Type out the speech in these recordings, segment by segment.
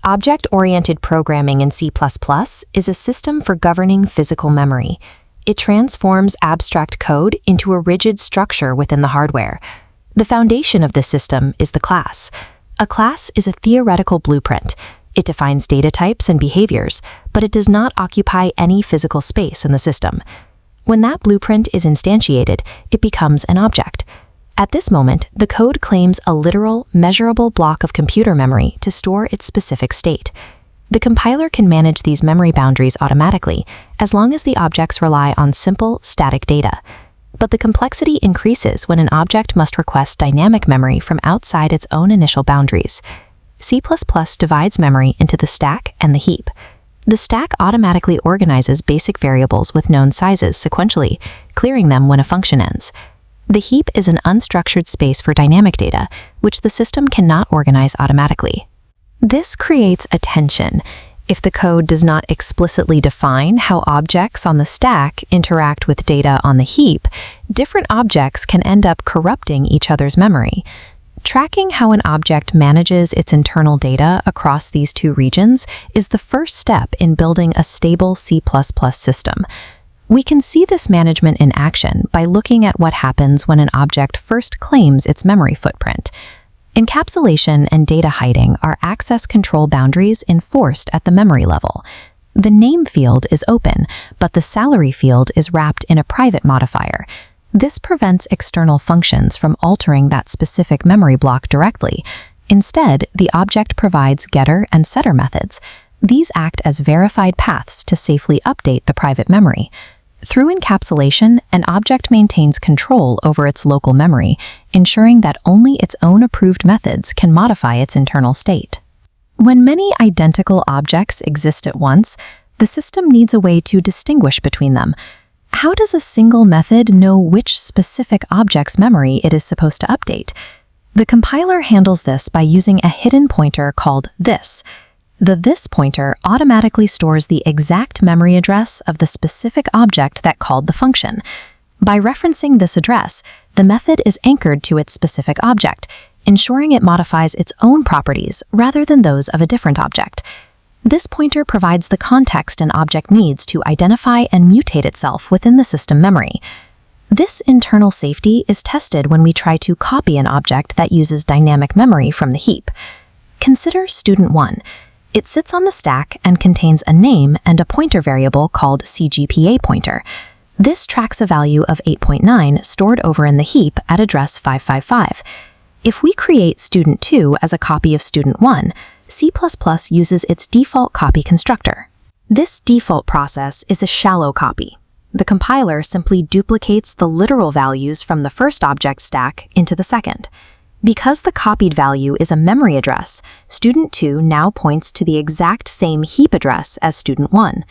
Object-oriented programming in C++ is a system for governing physical memory. It transforms abstract code into a rigid structure within the hardware. The foundation of this system is the class. A class is a theoretical blueprint. It defines data types and behaviors, but it does not occupy any physical space in the system. When that blueprint is instantiated, it becomes an object. At this moment, the code claims a literal, measurable block of computer memory to store its specific state. The compiler can manage these memory boundaries automatically, as long as the objects rely on simple, static data. But the complexity increases when an object must request dynamic memory from outside its own initial boundaries. C++ divides memory into the stack and the heap. The stack automatically organizes basic variables with known sizes sequentially, clearing them when a function ends. The heap is an unstructured space for dynamic data, which the system cannot organize automatically. This creates a tension. If the code does not explicitly define how objects on the stack interact with data on the heap, different objects can end up corrupting each other's memory. Tracking how an object manages its internal data across these two regions is the first step in building a stable C++ system. We can see this management in action by looking at what happens when an object first claims its memory footprint. Encapsulation and data hiding are access control boundaries enforced at the memory level. The name field is open, but the salary field is wrapped in a private modifier. This prevents external functions from altering that specific memory block directly. Instead, the object provides getter and setter methods. These act as verified paths to safely update the private memory. Through encapsulation, an object maintains control over its local memory, ensuring that only its own approved methods can modify its internal state. When many identical objects exist at once, the system needs a way to distinguish between them. How does a single method know which specific object's memory it is supposed to update? The compiler handles this by using a hidden pointer called this. The this pointer automatically stores the exact memory address of the specific object that called the function. By referencing this address, the method is anchored to its specific object, ensuring it modifies its own properties rather than those of a different object. This pointer provides the context an object needs to identify and mutate itself within the system memory. This internal safety is tested when we try to copy an object that uses dynamic memory from the heap. Consider student 1. It sits on the stack and contains a name and a pointer variable called CGPA pointer. This tracks a value of 8.9 stored over in the heap at address 555. If we create student 2 as a copy of student 1, C++ uses its default copy constructor. This default process is a shallow copy. The compiler simply duplicates the literal values from the first object stack into the second. Because the copied value is a memory address, student 2 now points to the exact same heap address as student 1.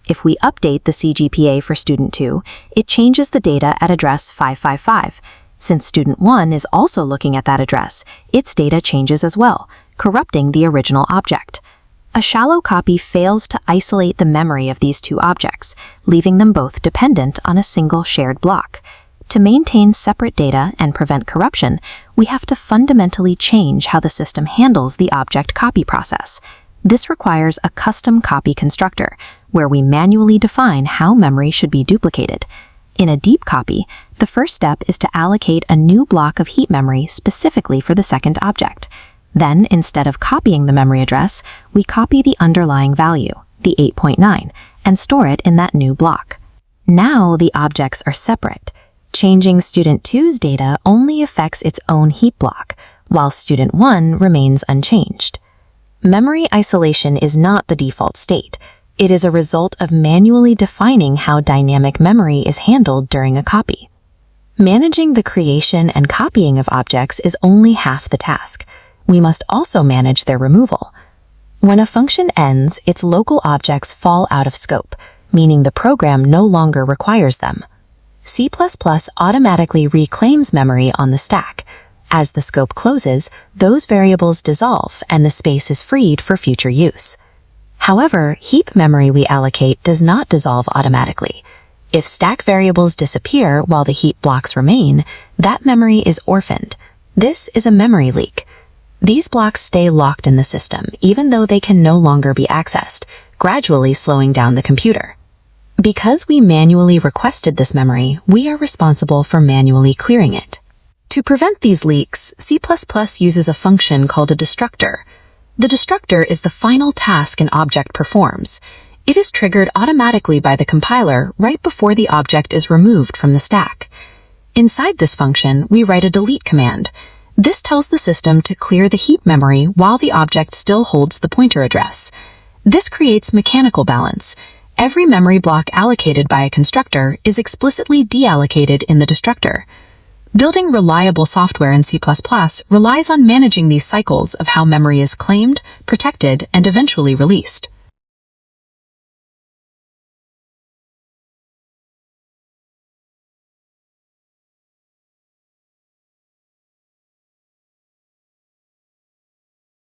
If we update the CGPA for student 2, it changes the data at address 555. Since student 1 is also looking at that address, its data changes as well, corrupting the original object. A shallow copy fails to isolate the memory of these two objects, leaving them both dependent on a single shared block. To maintain separate data and prevent corruption, we have to fundamentally change how the system handles the object copy process. This requires a custom copy constructor, where we manually define how memory should be duplicated. In a deep copy, the first step is to allocate a new block of heap memory specifically for the second object. Then, instead of copying the memory address, we copy the underlying value, the 8.9, and store it in that new block. Now the objects are separate. Changing student 2's data only affects its own heap block, while student 1 remains unchanged. Memory isolation is not the default state. It is a result of manually defining how dynamic memory is handled during a copy. Managing the creation and copying of objects is only half the task. We must also manage their removal. When a function ends, its local objects fall out of scope, meaning the program no longer requires them. C++ automatically reclaims memory on the stack. As the scope closes, those variables dissolve and the space is freed for future use. However, heap memory we allocate does not dissolve automatically. If stack variables disappear while the heap blocks remain, that memory is orphaned. This is a memory leak. These blocks stay locked in the system even though they can no longer be accessed, gradually slowing down the computer. Because we manually requested this memory, we are responsible for manually clearing it. To prevent these leaks, C++ uses a function called a destructor. The destructor is the final task an object performs. It is triggered automatically by the compiler right before the object is removed from the stack. Inside this function, we write a delete command. This tells the system to clear the heap memory while the object still holds the pointer address. This creates mechanical balance. Every memory block allocated by a constructor is explicitly deallocated in the destructor. Building reliable software in C++ relies on managing these cycles of how memory is claimed, protected, and eventually released.